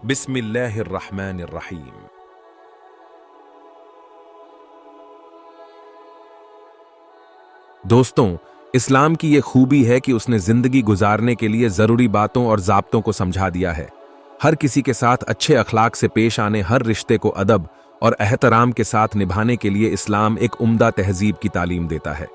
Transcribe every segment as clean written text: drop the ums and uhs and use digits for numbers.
बिस्मिल्लाहिर्रहमानिर्रहीम। दोस्तों, इस्लाम की ये खूबी है कि उसने जिंदगी गुजारने के लिए जरूरी बातों और ज़ाब्तों को समझा दिया है। हर किसी के साथ अच्छे अखलाक से पेश आने, हर रिश्ते को अदब और एहतराम के साथ निभाने के लिए इस्लाम एक उम्दा तहजीब की तालीम देता है।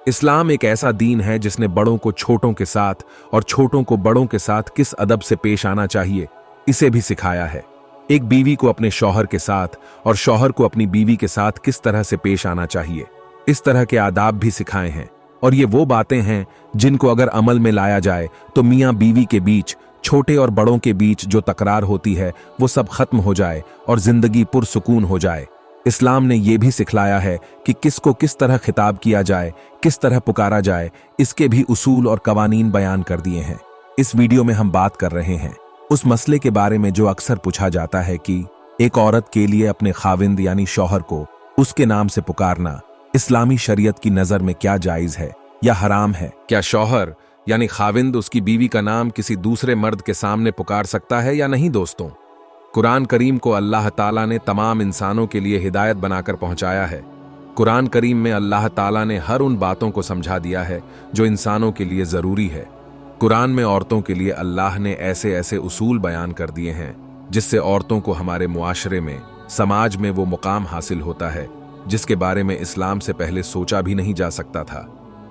इस्लाम एक ऐसा दीन है जिसने बड़ों को छोटों के साथ और छोटों को बड़ों के साथ किस अदब से पेश आना चाहिए, इसे भी सिखाया है। एक बीवी को अपने शौहर के साथ और शौहर को अपनी बीवी के साथ किस तरह से पेश आना चाहिए, इस तरह के आदाब भी सिखाए हैं। और ये वो बातें हैं जिनको अगर अमल में लाया जाए तो मियाँ बीवी के बीच, छोटे और बड़ों के बीच जो तकरार होती है वो सब खत्म हो जाए और जिंदगी पुरसुकून हो जाए। इस्लाम ने यह भी सिखलाया है कि किसको किस तरह खिताब किया जाए, किस तरह पुकारा जाए, इसके भी उसूल और कवानीन बयान कर दिए हैं। इस वीडियो में हम बात कर रहे हैं उस मसले के बारे में जो अक्सर पूछा जाता है कि एक औरत के लिए अपने खाविंद यानी शौहर को उसके नाम से पुकारना इस्लामी शरीयत की नजर में क्या जायज है या हराम है। क्या शौहर यानी खाविंद उसकी बीवी का नाम किसी दूसरे मर्द के सामने पुकार सकता है या नहीं? दोस्तों, कुरान करीम को अल्लाह ताला ने तमाम इंसानों के लिए हिदायत बनाकर पहुंचाया है। कुरान करीम में अल्लाह ताला ने हर उन बातों को समझा दिया है जो इंसानों के लिए जरूरी है। कुरान में औरतों के लिए अल्लाह ने ऐसे ऐसे उसूल बयान कर दिए हैं जिससे औरतों को हमारे मुआशरे में, समाज में वो मुकाम हासिल होता है जिसके बारे में इस्लाम से पहले सोचा भी नहीं जा सकता था।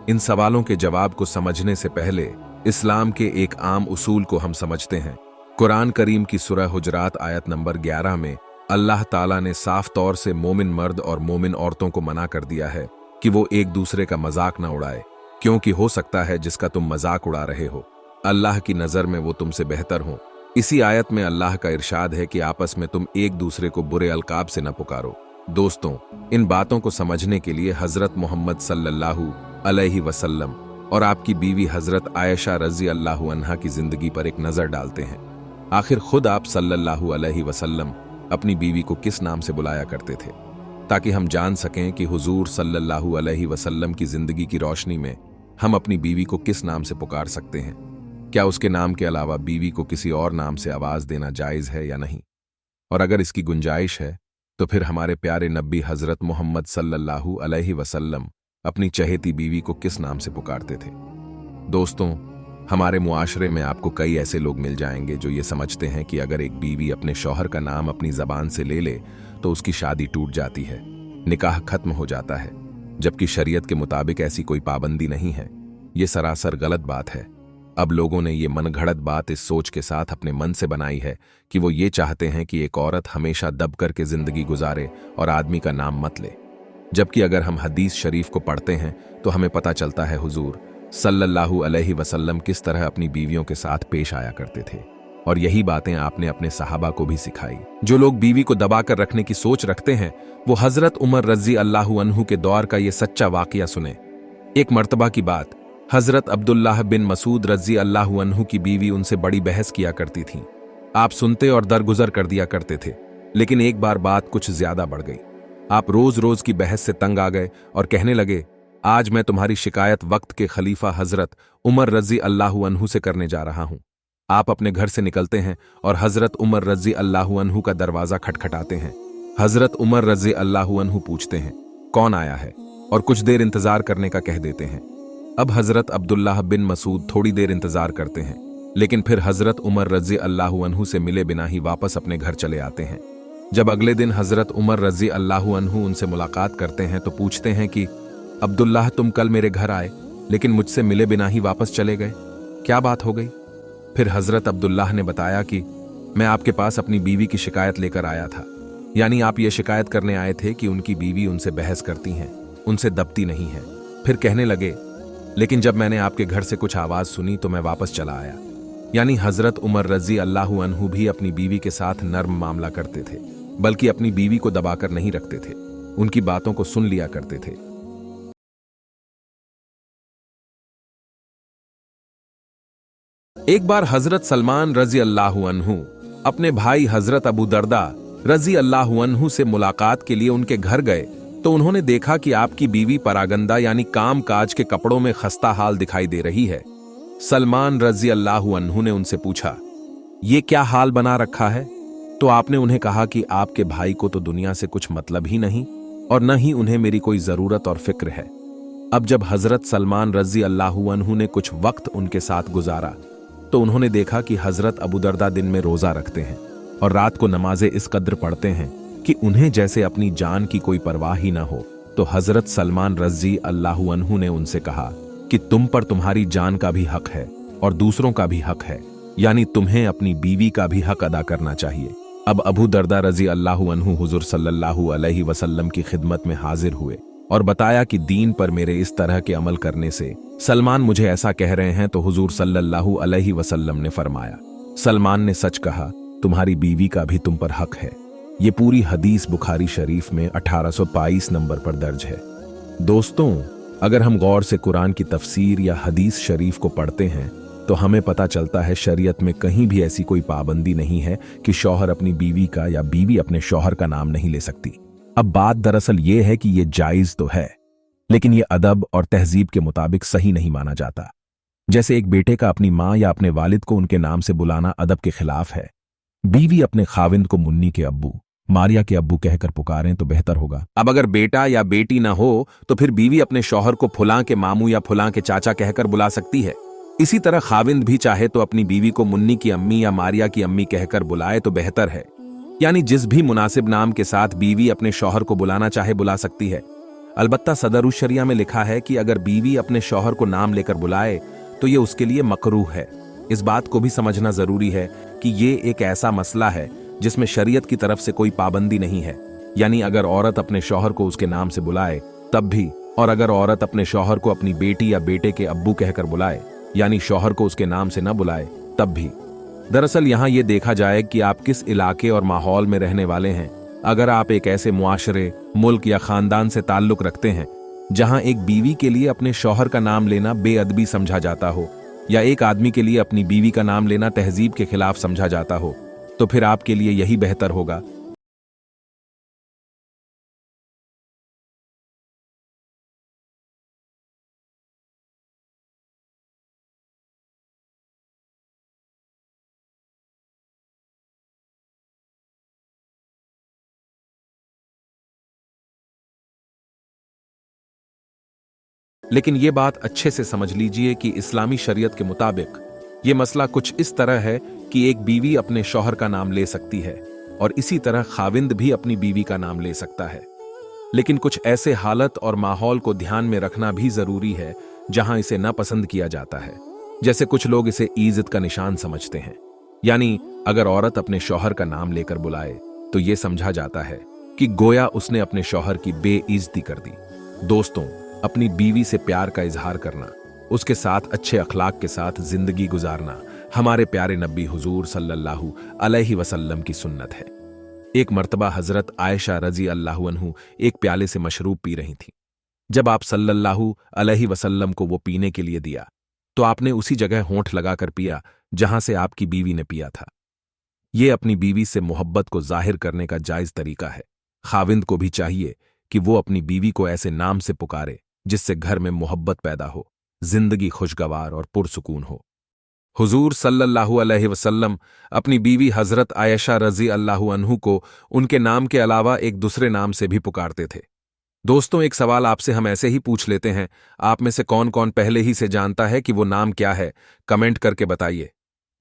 इन सवालों के जवाब को समझने से पहले इस्लाम के एक आम उसूल को हम समझते हैं। कुरान करीम की सूरह हुजरात आयत नंबर 11 में अल्लाह ताला ने साफ तौर से मोमिन मर्द और मोमिन औरतों को मना कर दिया है कि वो एक दूसरे का मजाक ना उड़ाए, क्योंकि हो सकता है जिसका तुम मजाक उड़ा रहे हो अल्लाह की नजर में वो तुमसे बेहतर हो। इसी आयत में अल्लाह का इरशाद है कि आपस में तुम एक दूसरे को बुरे अलकाब से न पुकारो। दोस्तों, इन बातों को समझने के लिए हजरत मोहम्मद सल्लल्लाहु अलैहि वसल्लम और आपकी बीवी हजरत आयशा रजी अल्लाहु अन्हा की जिंदगी पर एक नजर डालते हैं। आखिर खुद आप सल्लल्लाहु अलैहि वसल्लम अपनी बीवी को किस नाम से बुलाया करते थे, ताकि हम जान सकें कि हुजूर सल्लल्लाहु अलैहि वसल्लम की जिंदगी की रोशनी में हम अपनी बीवी को किस नाम से पुकार सकते हैं। क्या उसके नाम के अलावा बीवी को किसी और नाम से आवाज देना जायज है या नहीं? और अगर इसकी गुंजाइश है तो फिर हमारे प्यारे नबी हजरत मोहम्मद सल्लल्लाहु अलैहि वसल्लम अपनी चहेती बीवी को किस नाम से पुकारते थे? दोस्तों, हमारे मुआशरे में आपको कई ऐसे लोग मिल जाएंगे जो ये समझते हैं कि अगर एक बीवी अपने शौहर का नाम अपनी जबान से ले ले तो उसकी शादी टूट जाती है, निकाह खत्म हो जाता है, जबकि शरीयत के मुताबिक ऐसी कोई पाबंदी नहीं है। ये सरासर गलत बात है। अब लोगों ने ये मनगढ़ंत बात इस सोच के साथ अपने मन से बनाई है कि वो ये चाहते हैं कि एक औरत हमेशा दब करके जिंदगी गुजारे और आदमी का नाम मत ले, जबकि अगर हम हदीस शरीफ को पढ़ते हैं तो हमें पता चलता है हुजूर सल्लल्लाहु अलैहि वसल्लम किस तरह अपनी बीवियों के साथ पेश आया करते थे। और यही बातें आपने अपने सहाबा को भी सिखाई। जो लोग बीवी को दबाकर रखने की सोच रखते हैं वो हजरत उमर रजी अल्लाहु अन्हु के दौर का ये सच्चा वाकया सुने। एक मर्तबा की बात, हजरत अब्दुल्लाह बिन मसूद रजी अल्लाहु अन्हु की बीवी उनसे बड़ी बहस किया करती थी। आप सुनते और दरगुजर कर दिया करते थे, लेकिन एक बार बात कुछ ज्यादा बढ़ गई। आप रोज रोज की बहस से तंग आ गए और कहने लगे, आज मैं तुम्हारी शिकायत वक्त के खलीफा हजरत उमर रजी अल्लाहु अन्हु से करने जा रहा हूं। आप अपने घर से निकलते हैं और हजरत उमर रजी अल्लाहु अन्हु का दरवाजा खटखटाते हैं। हजरत उमर रजी अल्लाहु अन्हु पूछते हैं, कौन आया है, और कुछ देर इंतजार करने का कह देते हैं। अब हजरत अब्दुल्लाह बिन मसूद थोड़ी देर इंतजार करते हैं, लेकिन फिर हजरत उमर रजी अल्लाहु अन्हु से मिले बिना ही वापस अपने घर चले आते हैं। जब अगले दिन हजरत उमर रजी अल्लाहु अन्हु उनसे मुलाकात करते हैं तो पूछते हैं कि अब्दुल्लाह, तुम कल मेरे घर आए लेकिन मुझसे मिले बिना ही वापस चले गए, क्या बात हो गई? फिर हजरत अब्दुल्लाह ने बताया कि मैं आपके पास अपनी बीवी की शिकायत लेकर आया था। यानी आप ये शिकायत करने आए थे कि उनकी बीवी उनसे बहस करती हैं, उनसे दबती नहीं है। फिर कहने लगे, लेकिन जब मैंने आपके घर से कुछ आवाज सुनी तो मैं वापस चला आया। यानी हजरत उमर रजी अल्लाहु अन्हु भी अपनी बीवी के साथ नर्म मामला करते थे, बल्कि अपनी बीवी को दबाकर नहीं रखते थे, उनकी बातों को सुन लिया करते थे। एक बार हजरत सलमान रजी अल्लाहु अन्हु अपने भाई हजरत अबू दरदा रजी अल्लाहु अन्हु से मुलाकात के लिए उनके घर गए तो उन्होंने देखा कि आपकी बीवी परागंदा यानी काम काज के कपड़ों में खस्ता हाल दिखाई दे रही है। सलमान रजी अल्लाहु अन्हु ने उनसे पूछा, ये क्या हाल बना रखा है? तो आपने उन्हें कहा कि आपके भाई को तो दुनिया से कुछ मतलब ही नहीं और न ही उन्हें मेरी कोई जरूरत और फिक्र है। अब जब हजरत सलमान रजी अल्लाहु अन्हु ने कुछ वक्त उनके साथ गुजारा तो उन्होंने देखा कि हजरत अबू दरदा दिन में रोजा रखते हैं और रात को नमाजें इस कद्र पढ़ते हैं कि उन्हें जैसे अपनी जान की कोई परवाह ही ना हो। तो हजरत सलमान रजी अल्लाहु अन्हु ने उनसे कहा कि तुम पर तुम्हारी जान का भी हक है और दूसरों का भी हक है, यानी तुम्हें अपनी बीवी का भी हक अदा करना चाहिए। अब अबू दरदा रजी अल्लाहु अन्हु हुजूर सल्लल्लाहु अलैहि वसल्लम की खिदमत में हाजिर हुए और बताया कि दीन पर मेरे इस तरह के अमल करने से सलमान मुझे ऐसा कह रहे हैं। तो हुजूर सल्लल्लाहु अलैहि वसल्लम ने फरमाया, सलमान ने सच कहा, तुम्हारी बीवी का भी तुम पर हक है। ये पूरी हदीस बुखारी शरीफ में 1822 नंबर पर दर्ज है। दोस्तों, अगर हम गौर से कुरान की तफसीर या हदीस शरीफ को पढ़ते हैं तो हमें पता चलता है शरीयत में कहीं भी ऐसी कोई पाबंदी नहीं है कि शौहर अपनी बीवी का या बीवी अपने शौहर का नाम नहीं ले सकती। अब बात दरअसल ये है कि ये जायज तो है, लेकिन ये अदब और तहजीब के मुताबिक सही नहीं माना जाता। जैसे एक बेटे का अपनी माँ या अपने वालिद को उनके नाम से बुलाना अदब के खिलाफ है। बीवी अपने खाविंद को मुन्नी के अब्बू, मारिया के अब्बू कहकर पुकारें तो बेहतर होगा। अब अगर बेटा या बेटी ना हो तो फिर बीवी अपने शौहर को फुलां के मामू या फुलां के चाचा कहकर बुला सकती है। इसी तरह खाविंद भी चाहे तो अपनी बीवी को मुन्नी की अम्मी या मारिया की अम्मी कहकर बुलाए तो बेहतर है। यानी जिस भी मुनासिब नाम के साथ बीवी अपने शौहर को बुलाना चाहे बुला सकती है। अलबत्ता सदरुश शरिया में लिखा है कि अगर बीवी अपने शौहर को नाम लेकर बुलाए तो ये उसके लिए मकरूह है। इस बात को भी समझना जरूरी है कि ये एक ऐसा मसला है जिसमें शरीयत की तरफ से कोई पाबंदी नहीं है। यानी अगर औरत अपने शौहर को उसके नाम से बुलाए तब भी, और अगर औरत अपने शौहर को अपनी बेटी या बेटे के अब्बू कहकर बुलाए यानी शौहर को उसके नाम से न बुलाए तब भी। दरअसल यहाँ ये देखा जाए कि आप किस इलाके और माहौल में रहने वाले हैं। अगर आप एक ऐसे मुआशरे, मुल्क या खानदान से ताल्लुक रखते हैं जहां एक बीवी के लिए अपने शौहर का नाम लेना बेअदबी समझा जाता हो या एक आदमी के लिए अपनी बीवी का नाम लेना तहजीब के खिलाफ समझा जाता हो, तो फिर आपके लिए यही बेहतर होगा लेकिन ये बात अच्छे से समझ लीजिए कि इस्लामी शरीयत के मुताबिक ये मसला कुछ इस तरह है कि एक बीवी अपने शौहर का नाम ले सकती है और इसी तरह खाविंद भी अपनी बीवी का नाम ले सकता है। लेकिन कुछ ऐसे हालत और माहौल को ध्यान में रखना भी जरूरी है जहां इसे नापसंद किया जाता है। जैसे कुछ लोग इसे इज्जत का निशान समझते हैं। यानी अगर औरत अपने शौहर का नाम लेकर बुलाए तो यह समझा जाता है कि गोया उसने अपने शौहर की बेइज्जती कर दी। दोस्तों, अपनी बीवी से प्यार का इजहार करना, उसके साथ अच्छे अखलाक के साथ जिंदगी गुजारना हमारे प्यारे नबी हुजूर सल्लल्लाहु अलैहि वसल्लम की सुन्नत है। एक मर्तबा हजरत आयशा रजी अल्लाहु अन्हु एक प्याले से मशरूब पी रही थी। जब आप सल्लल्लाहु अलैहि वसल्लम को वो पीने के लिए दिया तो आपने उसी जगह होंठ लगाकर पिया जहां से आपकी बीवी ने पिया था। ये अपनी बीवी से मोहब्बत को जाहिर करने का जायज तरीका है। खाविंद को भी चाहिए कि वो अपनी बीवी को ऐसे नाम से पुकारे जिससे घर में मोहब्बत पैदा हो, जिंदगी खुशगवार और पुरसुकून हो। हुजूर सल्लल्लाहु अलैहि वसल्लम अपनी बीवी हजरत आयशा रजी अल्लाहु अन्हु को उनके नाम के अलावा एक दूसरे नाम से भी पुकारते थे। दोस्तों, एक सवाल आपसे हम ऐसे ही पूछ लेते हैं, आप में से कौन कौन पहले ही से जानता है कि वो नाम क्या है? कमेंट करके बताइए।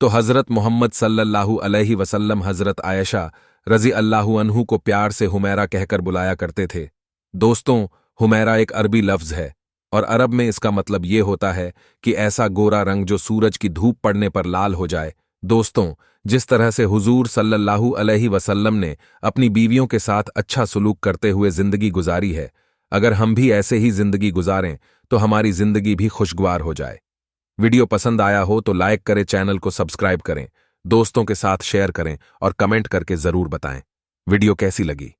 तो हजरत मोहम्मद सल्लल्लाहु अलैहि वसल्लम हजरत आयशा रजी अल्लाहु अन्हु को प्यार से हुमैरा कहकर बुलाया करते थे। दोस्तों, हुमैरा एक अरबी लफ्ज है और अरब में इसका मतलब ये होता है कि ऐसा गोरा रंग जो सूरज की धूप पड़ने पर लाल हो जाए। दोस्तों, जिस तरह से हुजूर सल्लल्लाहु अलैहि वसल्लम ने अपनी बीवियों के साथ अच्छा सलूक करते हुए जिंदगी गुजारी है, अगर हम भी ऐसे ही जिंदगी गुजारें तो हमारी जिंदगी भी खुशगवार हो जाए। वीडियो पसंद आया हो तो लाइक करें, चैनल को सब्सक्राइब करें, दोस्तों के साथ शेयर करें और कमेंट करके जरूर बताएं वीडियो कैसी लगी।